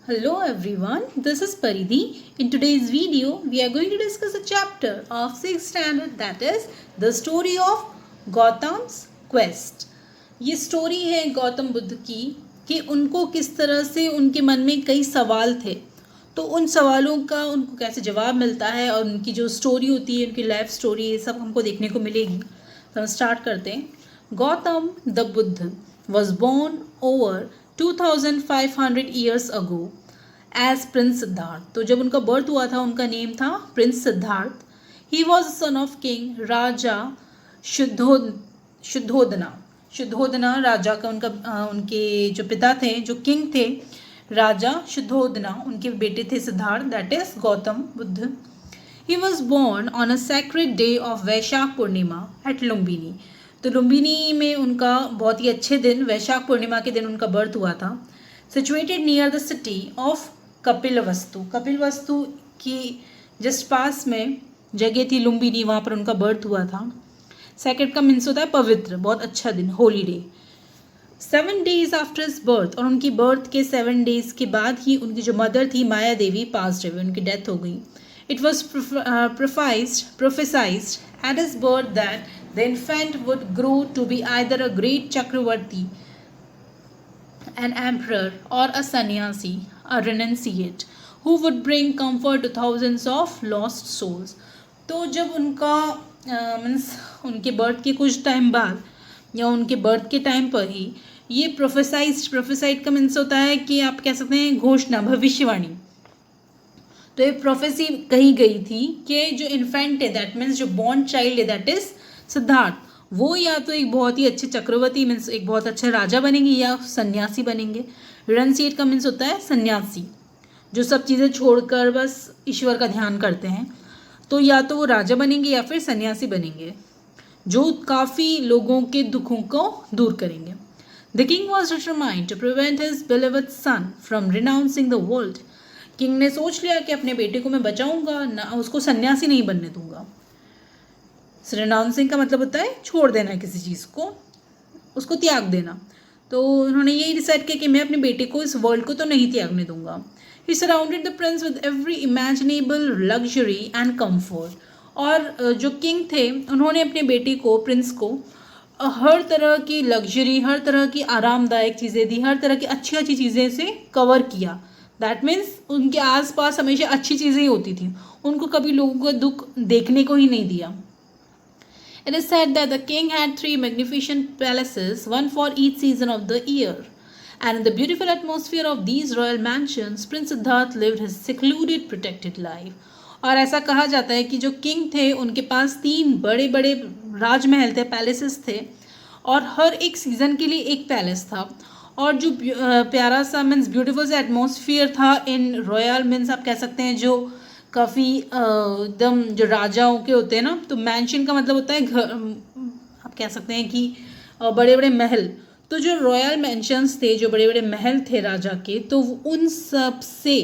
Hello everyone, this is Paridhi. In today's video, we are going to discuss a chapter of 6th standard that is the story of Gautam's quest. ये story है गौतम बुद्ध की कि उनको किस तरह से उनके मन में कई सवाल थे, तो उन सवालों का उनको कैसे जवाब मिलता है और उनकी जो स्टोरी होती है, उनकी लाइफ स्टोरी, ये सब हमको देखने को मिलेगी. तो हम स्टार्ट करते हैं. Gautam the Buddha was born over 2500 years ago as Prince Siddharth. तो जब उनका बर्थ हुआ था उनका नेम था prince Siddhartha. He was son of king राजा शुद्धोदना राजा का उनके जो पिता थे, जो किंग थे, राजा शुद्धोदना, उनके बेटे थे Siddhartha, that is Gautam Buddha. He was born on a sacred day of Vaishakh Purnima at Lumbini. तो लुम्बिनी में उनका बहुत ही अच्छे दिन, वैशाख पूर्णिमा के दिन उनका बर्थ हुआ था. Situated near the city of Kapilavastu. Kapilavastu की जस्ट पास में जगह थी लुम्बिनी, वहाँ पर उनका बर्थ हुआ था. सेकेंड का मीन्स होता है पवित्र, बहुत अच्छा दिन, Holi day. 7 days after his birth, और उनकी बर्थ के 7 days के बाद ही उनकी जो मदर थी माया देवी पास्ड अवे, उनकी डेथ हो गई. It was prophesied at his birth that the infant would grow to be either a great Chakravarti, an emperor, or a sannyasi, a renunciate, who would bring comfort to thousands of lost souls. तो जब उनका means उनके birth के कुछ time बाद या उनके birth के टाइम पर ही ये प्रोफेसाइड का मीन्स होता है कि आप कह सकते हैं घोषणा, भविष्यवाणी. तो ये प्रोफेसी कही गई थी कि जो इन्फेंट है, दैट मीन्स जो बॉर्न चाइल्ड है, दैट इज सिद्धार्थ, वो या तो एक बहुत ही अच्छे चक्रवर्ती मीन्स एक बहुत अच्छा राजा बनेंगे या सन्यासी बनेंगे. रिनसिएट का मीन्स होता है सन्यासी, जो सब चीज़ें छोड़कर बस ईश्वर का ध्यान करते हैं. तो या तो वो राजा बनेंगे या फिर सन्यासी बनेंगे, जो काफ़ी लोगों के दुखों को दूर करेंगे. The king was determined to prevent his beloved son from renouncing the world. King ने सोच लिया कि अपने बेटे को मैं बचाऊंगा ना, उसको सन्यासी नहीं बनने दूंगा. रिनाउंसिंग का मतलब होता है छोड़ देना किसी चीज़ को, उसको त्याग देना. तो उन्होंने यही डिसाइड किया कि मैं अपने बेटे को इस वर्ल्ड को तो नहीं त्यागने दूंगा. He surrounded the prince with every imaginable luxury and comfort. और जो किंग थे उन्होंने अपने बेटे को, प्रिंस को, हर तरह की लग्जरी, हर तरह की आरामदायक चीज़ें दी, हर तरह की अच्छी अच्छी चीज़ें से कवर किया. दैट मीन्स उनके आसपास हमेशा अच्छी चीज़ें ही होती थी, उनको कभी लोगों का दुख देखने को ही नहीं दिया. It is said that the king had 3 magnificent palaces, one for each season of the year. And in the beautiful atmosphere of these royal mansions, Prince Siddharth lived his secluded, protected life. और ऐसा कहा जाता है कि जो king थे उनके पास 3 बड़े बड़े राजमहल थे, पैलेसेस थे, और हर एक सीज़न के लिए एक पैलेस था. और जो प्यारा सा मीन्स ब्यूटीफुल सा एटमोसफियर था इन रॉयल मीन्स आप कह सकते हैं जो काफ़ी एकदम जो राजाओं के होते हैं ना, तो मैंशन का मतलब होता है घर, आप कह सकते हैं कि बड़े बड़े महल. तो जो रॉयल मैंशंस थे, जो बड़े बड़े महल थे राजा के, तो उन सब से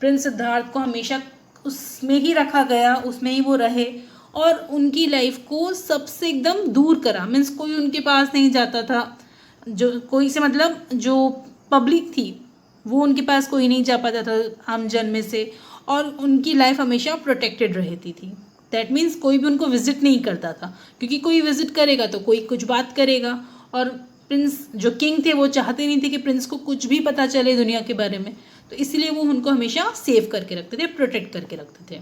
प्रिंस सिद्धार्थ को हमेशा उसमें ही रखा गया, उसमें ही वो रहे और उनकी लाइफ को सबसे एकदम दूर करा. मीन्स कोई उनके पास नहीं जाता था, जो कोई से मतलब जो पब्लिक थी वो उनके पास कोई नहीं जा पाता था आम जन में से, और उनकी लाइफ हमेशा प्रोटेक्टेड रहती थी. दैट मीन्स कोई भी उनको विजिट नहीं करता था, क्योंकि कोई विजिट करेगा तो कोई कुछ बात करेगा, और प्रिंस जो किंग थे वो चाहते नहीं थे कि प्रिंस को कुछ भी पता चले दुनिया के बारे में, तो इसलिए वो उनको हमेशा सेव करके रखते थे, प्रोटेक्ट करके रखते थे.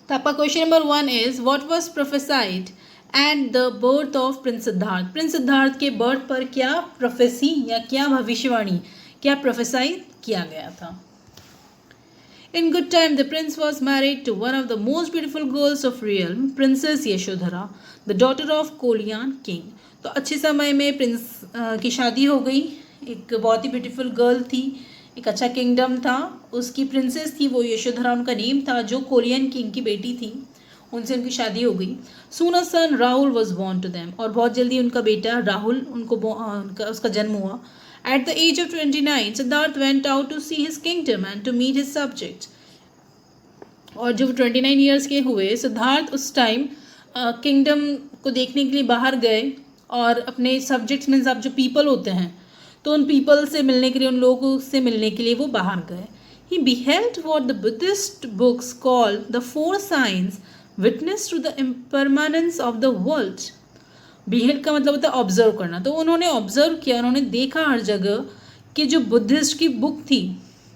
तो आपका question number 1 is what was prophesied at the birth of Prince Siddharth. Prince Siddharth के बर्थ पर क्या प्रोफेसी या क्या भविष्यवाणी, क्या प्रोफेसाइड किया गया था. In good time, the prince was married to one of the most beautiful girls of realm, Princess Yashodhara, the daughter of Kolian king. तो अच्छे समय में प्रिंस की शादी हो गई. एक बहुत ही ब्यूटीफुल गर्ल थी, एक अच्छा किंगडम था, उसकी प्रिंसेस थी वो यशोधरा उनका नेम था, जो कोलियन किंग की बेटी थी, उनसे उनकी शादी हो गई. Soon a son Rahul was born to them. और बहुत जल्दी उनका बेटा राहुल उसका जन्म हुआ. At the age of 29, Siddharth went out to see his kingdom and to meet his subjects. और जब 29 ईयर्स के हुए, सिद्धार्थ उस टाइम किंगडम को देखने के लिए बाहर गए और अपने सब्जेक्ट्स मीन्स आप जो पीपल होते हैं, तो उन पीपल से मिलने के लिए, उन लोगों से मिलने के लिए वो बाहर गए. He beheld what the Buddhist books call the four signs witness to the impermanence of the world. Beheld का मतलब होता है ऑब्जर्व करना. तो उन्होंने ऑब्जर्व किया, उन्होंने देखा हर जगह कि जो बुद्धिस्ट की बुक थी,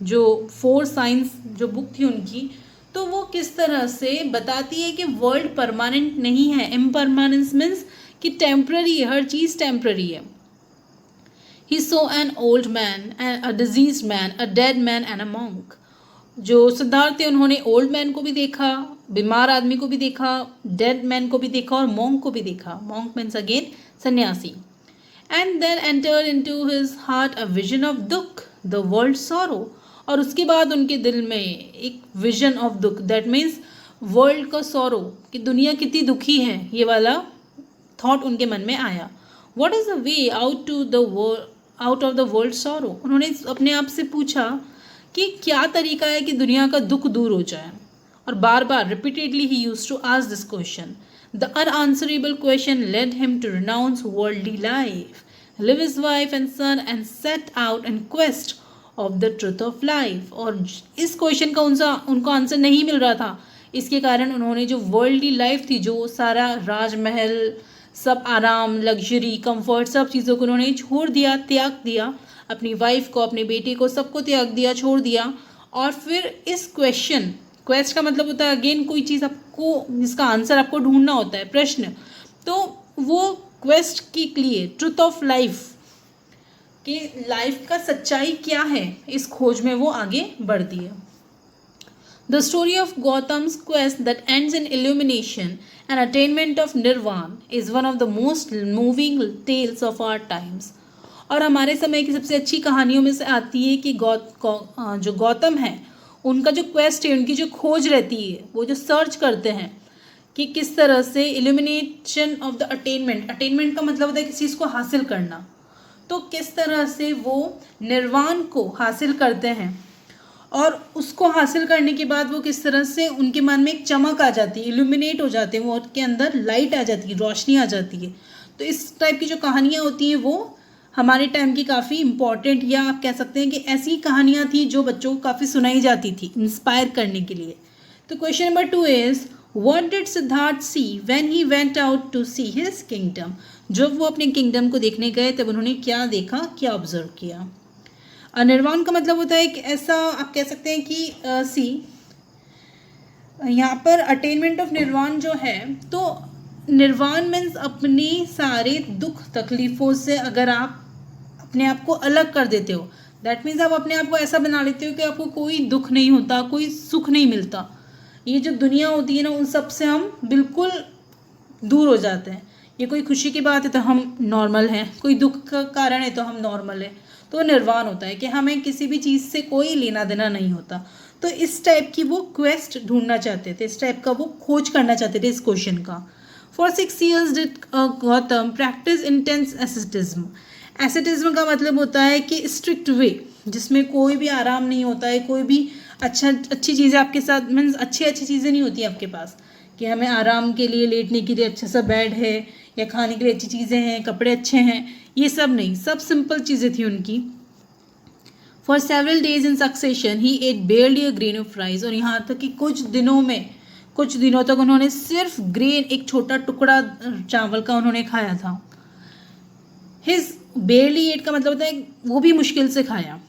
जो फोर साइंस जो बुक थी उनकी, तो वो किस तरह से बताती है कि वर्ल्ड परमानेंट नहीं है. इम्परमानेंस मीन्स कि टेम्पररी है, हर चीज़ टेम्पररी है. He saw an old man, a diseased man, a dead man and a monk. जो सिद्धार्थ थे उन्होंने ओल्ड मैन को भी देखा, बीमार आदमी को भी देखा, डेड मैन को भी देखा और मॉन्क को भी देखा. Monk means again sannyasi. And then entered into his heart a vision of dukh, the world sorrow. और उसके बाद उनके दिल में एक विजन ऑफ दुख, दैट मीन्स वर्ल्ड का सॉरो, कि दुनिया कितनी दुखी है, ये वाला थॉट उनके मन में आया. What is the way out of the world sorrow. उन्होंने अपने आप से पूछा कि क्या तरीका है कि दुनिया का दुख दूर हो जाए. और बार बार repeatedly he used to ask this question. The unanswerable question led him to renounce worldly life, leave his wife and son and set out in quest of the truth of life. और इस question का उनको answer नहीं मिल रहा था. इसके कारण उन्होंने जो वर्ल्डली लाइफ थी, जो सारा राजमहल, सब आराम, लग्जरी, कंफर्ट, सब चीज़ों को उन्होंने छोड़ दिया, त्याग दिया. अपनी वाइफ को, अपने बेटे को, सबको त्याग दिया, छोड़ दिया. और फिर इस क्वेस्ट का मतलब होता है अगेन कोई चीज़ आपको, जिसका आंसर आपको ढूंढना होता है, प्रश्न. तो वो क्वेस्ट के लिए ट्रुथ ऑफ लाइफ, कि लाइफ का सच्चाई क्या है, इस खोज में वो आगे बढ़ती है. The story of Gautam's quest that ends in illumination and attainment of Nirvana is one of the most moving tales of our times. और हमारे समय की सबसे अच्छी कहानियों में से आती है कि जो गौतम है, उनका जो क्वेस्ट है, उनकी जो खोज रहती है, वो जो सर्च करते हैं कि किस तरह से इल्यूमिनेशन ऑफ द अटेनमेंट का मतलब होता है किसी चीज़ को हासिल करना. तो किस तरह से वो निर्वाण को हासिल करते हैं, और उसको हासिल करने के बाद वो किस तरह से उनके मन में एक चमक आ जाती है, इल्यूमिनेट हो जाते हैं, वो उनके अंदर लाइट आ जाती है, रोशनी आ जाती है. तो इस टाइप की जो कहानियाँ होती हैं वो हमारे टाइम की काफ़ी इम्पॉर्टेंट, या आप कह सकते हैं कि ऐसी कहानियाँ थी जो बच्चों को काफ़ी सुनाई जाती थी इंस्पायर करने के लिए. तो question number 2 is what did Siddhartha see when he went out to see his kingdom. जब वो अपने किंगडम को देखने गए तब उन्होंने क्या देखा, क्या ऑब्जर्व किया. निर्वाण का मतलब होता है कि ऐसा आप कह सकते हैं कि यहाँ पर अटेनमेंट ऑफ निर्वाण जो है, तो निर्वाण मीन्स अपने सारे दुख तकलीफ़ों से अगर आप अपने आप को अलग कर देते हो, दैट मीन्स आप अपने आप को ऐसा बना लेते हो कि आपको कोई दुख नहीं होता, कोई सुख नहीं मिलता. ये जो दुनिया होती है ना, उन सब से हम बिल्कुल दूर हो जाते हैं. ये कोई खुशी की बात है तो हम नॉर्मल हैं, कोई दुख का कारण है तो हम नॉर्मल है. तो निर्वाण होता है कि हमें किसी भी चीज़ से कोई लेना देना नहीं होता. तो इस टाइप की वो क्वेस्ट ढूंढना चाहते थे, इस टाइप का वो खोज करना चाहते थे इस क्वेश्चन का. For 6 years did Gautam practise intense asceticism. Asceticism का मतलब होता है कि स्ट्रिक्ट वे, जिसमें कोई भी आराम नहीं होता है, कोई भी अच्छी चीज़ें आपके साथ, मीन्स अच्छी चीज़ें नहीं होती आपके पास, कि हमें आराम के लिए, लेटने के लिए अच्छा सा बेड है, या खाने के लिए अच्छी चीज़ें हैं, कपड़े अच्छे हैं, ये सब नहीं, सब सिंपल चीज़ें थी उनकी. For several days in succession he ate barely a grain of rice. और यहाँ तक कि कुछ दिनों तक उन्होंने सिर्फ ग्रेन, एक छोटा टुकड़ा चावल का उन्होंने खाया था. हिज बेयरली एट का मतलब होता है वो भी मुश्किल से खाया.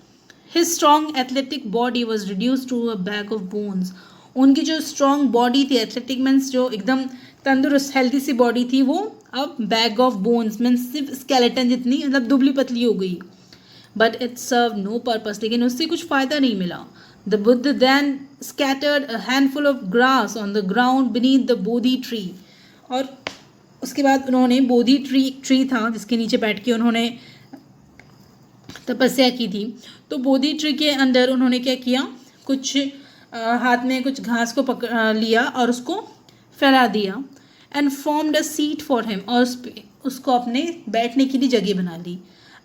His strong athletic body was reduce to a bag of bones. उनकी जो स्ट्रॉन्ग बॉडी थी, एथलेटिक मीन्स जो एकदम तंदुरुस्त हेल्थी सी बॉडी थी, वो अब बैग ऑफ बोन्स मीन्स सिर्फ स्केलेटन जितनी, मतलब दुबली पतली हो गई. But it serve no purpose. लेकिन उससे कुछ फ़ायदा नहीं मिला. The Buddha then scattered a handful of grass on the ground beneath the Bodhi tree. और उसके बाद उन्होंने बोधि ट्री था जिसके नीचे बैठ के उन्होंने तपस्या की थी. तो बोधि ट्री के अंदर उन्होंने क्या किया, कुछ हाथ में कुछ घास को पकड़ लिया और उसको फैला दिया. And formed a seat for him. और उसको अपने बैठने के लिए जगह बना ली.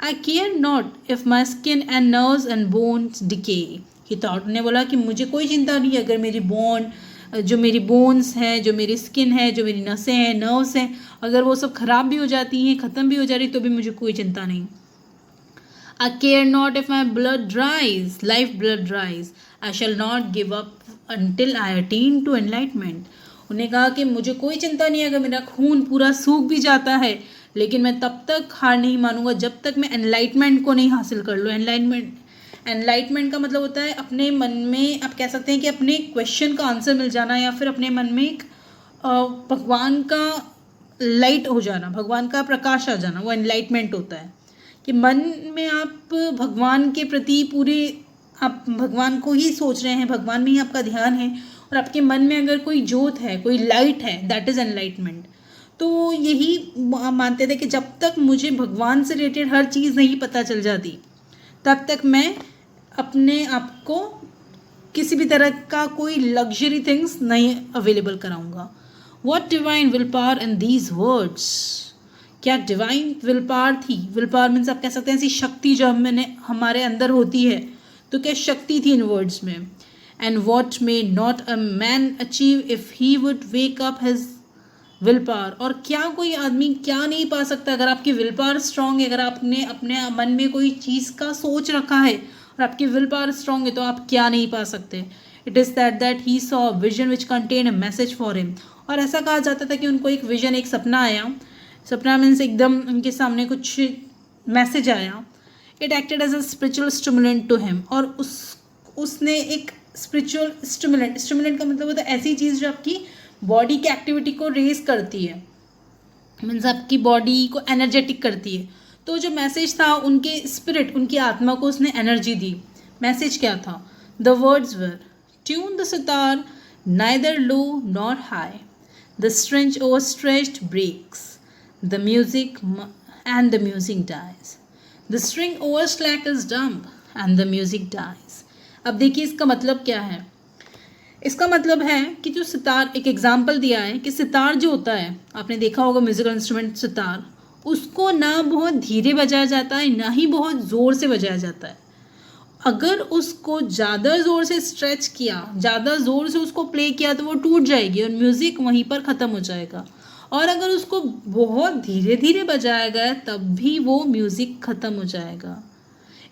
I care not if my skin and nerves and bones decay. He thought, उन्हें बोला कि मुझे कोई चिंता नहीं अगर मेरी बोन्स हैं, जो मेरी स्किन है, जो मेरी नसें हैं, नर्व्स हैं, अगर वो सब ख़राब भी हो जाती हैं, ख़त्म भी हो जा रही, तो भी मुझे कोई चिंता नहीं. I care not if my blood dries, life blood dries. I shall not give up until I attain to enlightenment. उन्हें कहा कि मुझे कोई चिंता नहीं है अगर मेरा खून पूरा सूख भी जाता है, लेकिन मैं तब तक हार नहीं मानूंगा जब तक मैं एनलाइटमेंट को नहीं हासिल कर लूँ. एनलाइटमेंट का मतलब होता है अपने मन में, आप कह सकते हैं कि अपने क्वेश्चन का आंसर मिल जाना, या फिर अपने मन में एक भगवान का लाइट हो जाना, भगवान का प्रकाश आ जाना, वो एनलाइटमेंट होता है. कि मन में आप भगवान के प्रति पूरे, आप भगवान को ही सोच रहे हैं, भगवान में ही आपका ध्यान है, और आपके मन में अगर कोई ज्योत है, कोई लाइट है, दैट इज़ एनलाइटमेंट. तो यही मानते थे कि जब तक मुझे भगवान से रिलेटेड हर चीज़ नहीं पता चल जाती, तब तक मैं अपने आप को किसी भी तरह का कोई लग्जरी थिंग्स नहीं अवेलेबल कराऊंगा. What divine will power in these words. क्या डिवाइन विल पावर थी. विल पावर मीन्स आप कह सकते हैं ऐसी शक्ति जो हमारे अंदर होती है. तो क्या शक्ति थी इन वर्ड्स में. And what may not a man achieve if he would wake up his will power. और क्या कोई आदमी क्या नहीं पा सकता अगर आपकी विल पावर स्ट्रांग है, अगर आपने अपने मन में कोई चीज़ का सोच रखा है और आपकी विल पावर स्ट्रांग है, तो आप क्या नहीं पा सकते. It is that he saw vision which contain a message for him. और ऐसा कहा जाता था कि उनको एक विजन, एक सपना आया. सपना मीन्स एकदम उनके सामने कुछ मैसेज आया. It acted as a spiritual stimulant to him. और उसने एक स्पिरिचुअल स्टिमुलेंट का मतलब होता है ऐसी चीज़ जो आपकी बॉडी की एक्टिविटी को रेज करती है, मीन्स आपकी बॉडी को एनर्जेटिक करती है. तो जो मैसेज था, उनके स्पिरिट, उनकी आत्मा को उसने एनर्जी दी. मैसेज क्या था. The words were tune the sitar neither low nor high, the strange overstretched breaks, the music and the music dies, the string overslack is dumb and the music dies. अब देखिए इसका मतलब क्या है. इसका मतलब है कि जो सितार, एक एग्जाम्पल दिया है कि सितार जो होता है, आपने देखा होगा म्यूजिकल इंस्ट्रूमेंट सितार, उसको ना बहुत धीरे बजाया जाता है, ना ही बहुत ज़ोर से बजाया जाता है. अगर उसको ज़्यादा ज़ोर से स्ट्रेच किया, ज़्यादा ज़ोर से उसको प्ले किया, तो वो टूट जाएगी और म्यूज़िक वहीं पर ख़त्म हो जाएगा. और अगर उसको बहुत धीरे धीरे बजाया गया, तब भी वो म्यूज़िक ख़त्म हो जाएगा.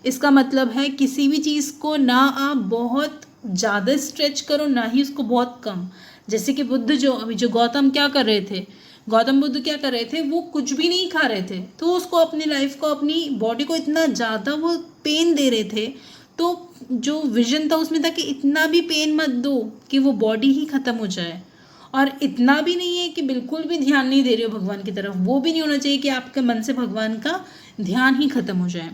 इसका मतलब है किसी भी चीज़ को ना आप बहुत ज़्यादा स्ट्रेच करो, ना ही उसको बहुत कम. जैसे कि बुद्ध जो गौतम क्या कर रहे थे, गौतम बुद्ध क्या कर रहे थे, वो कुछ भी नहीं खा रहे थे, तो उसको अपनी लाइफ को, अपनी बॉडी को इतना ज़्यादा वो पेन दे रहे थे. तो जो विजन था उसमें था कि इतना भी पेन मत दो कि वो बॉडी ही ख़त्म हो जाए, और इतना भी नहीं है कि बिल्कुल भी ध्यान नहीं दे रहे हो भगवान की तरफ. वो भी नहीं होना चाहिए कि आपके मन से भगवान का ध्यान ही खत्म हो जाए.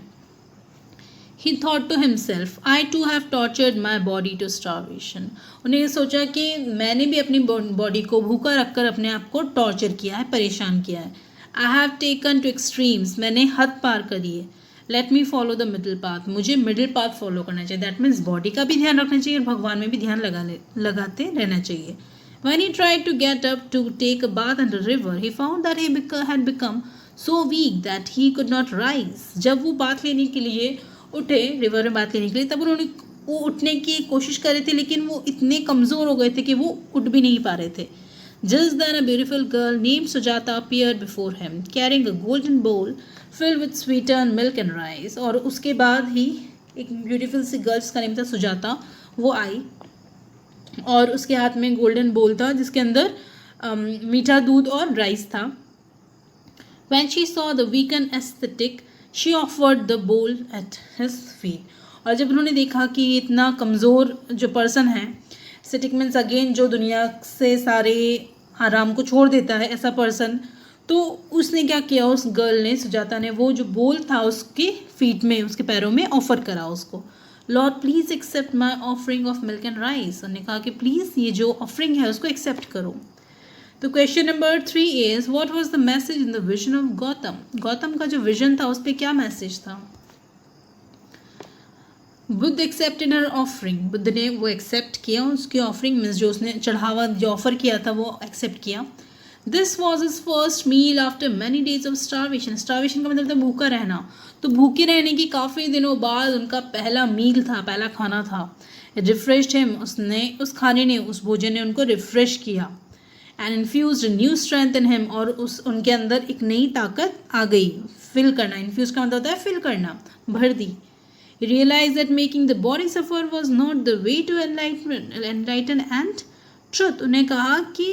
He thought to himself, I too have tortured my body to starvation. उन्हें ये सोचा कि मैंने भी अपनी बॉडी को भूखा रखकर अपने आप को टॉर्चर किया है, परेशान किया है. I have taken to extremes. मैंने हद पार करी है. Let me follow the middle path. मुझे मिडिल पाथ फॉलो करना चाहिए. दैट मीन्स बॉडी का भी ध्यान रखना चाहिए और भगवान में भी ध्यान लगाते रहना चाहिए. When he tried to get up to take a bath in the river, he found that he had become so weak that he could not rise. जब वो बात लेने के लिए उठे, रिवर में बात लेने के लिए, तब वो उठने की कोशिश कर रहे थे, लेकिन वो इतने कमज़ोर हो गए थे कि वो उठ भी नहीं पा रहे थे. Just then a beautiful girl named Sujata appeared before him, carrying a golden bowl filled with sweetened milk and rice. और उसके बाद ही एक ब्यूटीफुल सी गर्ल, जिसका नेम था सुजाता, वो आई और उसके हाथ में गोल्डन बोल था जिसके अंदर मीठा दूध और राइस था. When she saw the weakened ascetic, she offered the bowl at his feet. और जब उन्होंने देखा कि इतना कमज़ोर जो पर्सन है, ascetic means अगेन जो दुनिया से सारे आराम को छोड़ देता है, ऐसा पर्सन, तो उसने क्या किया, उस गर्ल ने, सुजाता ने, वो जो बोल था उसके फीट में, उसके पैरों में ऑफर करा उसको. Lord please accept my offering of milk and rice. उन्होंने कहा कि प्लीज़ ये जो ऑफरिंग है उसको एक्सेप्ट करो. तो question number 3 is what was the message in the vision of Gautam. Gautam का जो विजन था उस पर क्या मैसेज था. बुद्ध एक्सेप्टेड हर ऑफरिंग. बुद्ध ने वो एक्सेप्ट किया, उसकी ऑफरिंग मीन्स जो उसने चढ़ावा जो ऑफर किया था वो एक्सेप्ट किया. This was his first meal after many days of starvation. Starvation का मतलब था भूखा रहना. तो भूखे रहने की काफ़ी दिनों बाद उनका पहला मील था, पहला खाना था. Refreshed him. उस खाने ने, उस भोजन ने उनको रिफ्रेश किया. And infused new strength in him. और उनके अंदर एक नई ताकत आ गई. फिल करना, इन्फ्यूज का मतलब होता है फिल करना, भर दी। Realise that making the body suffer was not the way to enlighten and truth. उन्हें कहा कि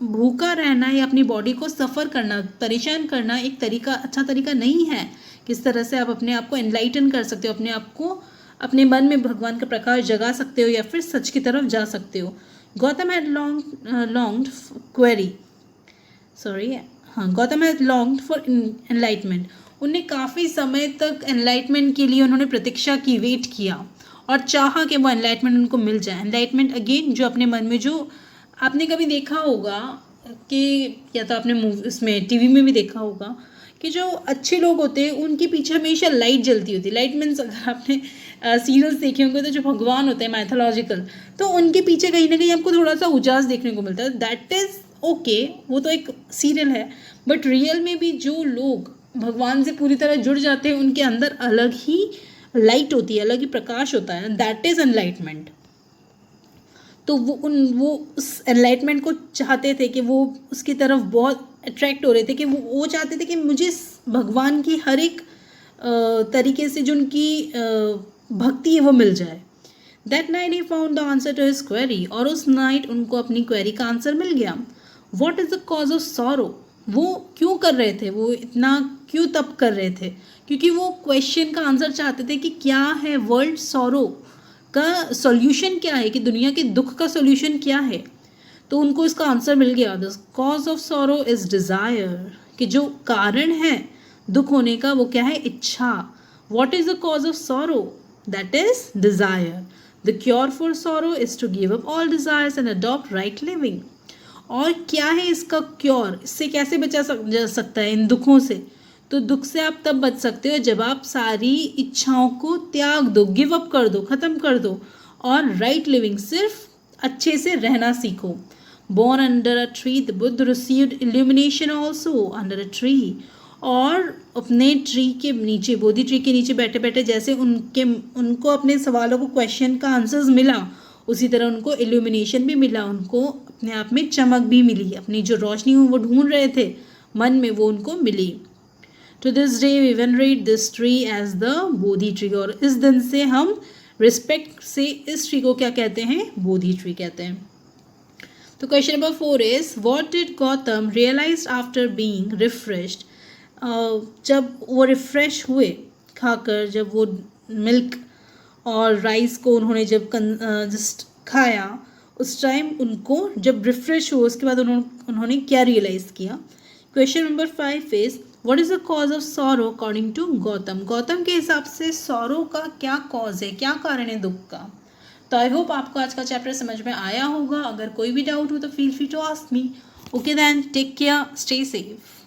भूखा रहना या अपनी बॉडी को सफ़र करना, परेशान करना एक तरीका, अच्छा तरीका नहीं है। किस तरह से आप अपने आप को एनलाइटन कर सकते हो, अपने आप को, अपने मन में भगवान का प्रकाश जगा सकते हो या फिर सच की तरफ जा सकते हो। Gautam had longed for enlightenment. उन्हें काफ़ी समय तक एनलाइटमेंट के लिए उन्होंने प्रतीक्षा की, वेट किया और चाहा कि वो एनलाइटमेंट उनको मिल जाए। एनलाइटमेंट अगेन जो अपने मन में, जो आपने कभी देखा होगा कि, या तो आपने मूवी उसमें टीवी में भी देखा होगा कि जो अच्छे लोग होते हैं उनके पीछे हमेशा लाइट जलती होती है। लाइट मीन्स अगर आपने सीरियल्स देखे होंगे तो जो भगवान होते हैं मैथोलॉजिकल, तो उनके पीछे कहीं ना कहीं आपको थोड़ा सा उजास देखने को मिलता है। दैट इज़ ओके, वो तो एक सीरियल है, बट रियल में भी जो लोग भगवान से पूरी तरह जुड़ जाते हैं उनके अंदर अलग ही लाइट होती है, अलग ही प्रकाश होता है। That is enlightenment. तो वो उस एनलाइटमेंट को चाहते थे कि वो उसकी तरफ बहुत अट्रैक्ट हो रहे थे, कि वो चाहते थे कि मुझे भगवान की हर एक तरीके से जो उनकी भक्ति है वो मिल जाए। That night he found the answer to his query. और उस नाइट उनको अपनी क्वेरी का आंसर मिल गया। What is the cause of sorrow. वो क्यों कर रहे थे, वो इतना क्यों तप कर रहे थे? क्योंकि वो क्वेश्चन का आंसर चाहते थे कि क्या है वर्ल्ड सॉरो का सॉल्यूशन, क्या है कि दुनिया के दुख का सॉल्यूशन क्या है। तो उनको इसका आंसर मिल गया। The cause of sorrow is desire, कि जो कारण है दुख होने का वो क्या है, इच्छा। What is the cause of sorrow? That is desire. The cure for sorrow is to give up all desires and adopt right living. और क्या है इसका क्योर, इससे कैसे बचा जा सकता है इन दुखों से? तो दुख से आप तब बच सकते हो जब आप सारी इच्छाओं को त्याग दो, गिव अप कर दो, ख़त्म कर दो, और राइट लिविंग, सिर्फ अच्छे से रहना सीखो। Born under a tree the Buddha received illumination also under a tree. और अपने ट्री के नीचे, बोधि ट्री के नीचे बैठे बैठे जैसे उनको अपने सवालों को, क्वेश्चन का आंसर्स मिला, उसी तरह उनको इल्यूमिनेशन भी मिला, उनको अपने आप में चमक भी मिली, अपनी जो रोशनी वो ढूंढ रहे थे मन में वो उनको मिली। To this day we venerate this tree as the Bodhi tree. और इस दिन से हम रिस्पेक्ट से इस ट्री को क्या कहते हैं, बोधि ट्री कहते हैं। तो question number 4 is what did Gautam realize after being refreshed. जब वो रिफ्रेश हुए खाकर, जब वो मिल्क और राइस को उन्होंने जब जस्ट खाया, उस टाइम उनको जब रिफ्रेश हुआ उसके बाद उन्होंने क्या रियलाइज़ किया। Question number 5 is what is the cause of sorrow according to Gautam. Gautam के हिसाब से सॉरो का क्या कॉज है, क्या कारण है दुख का। तो आई होप आपको आज का चैप्टर समझ में आया होगा। अगर कोई भी डाउट हो तो feel free to ask me. Okay then, take care, stay safe.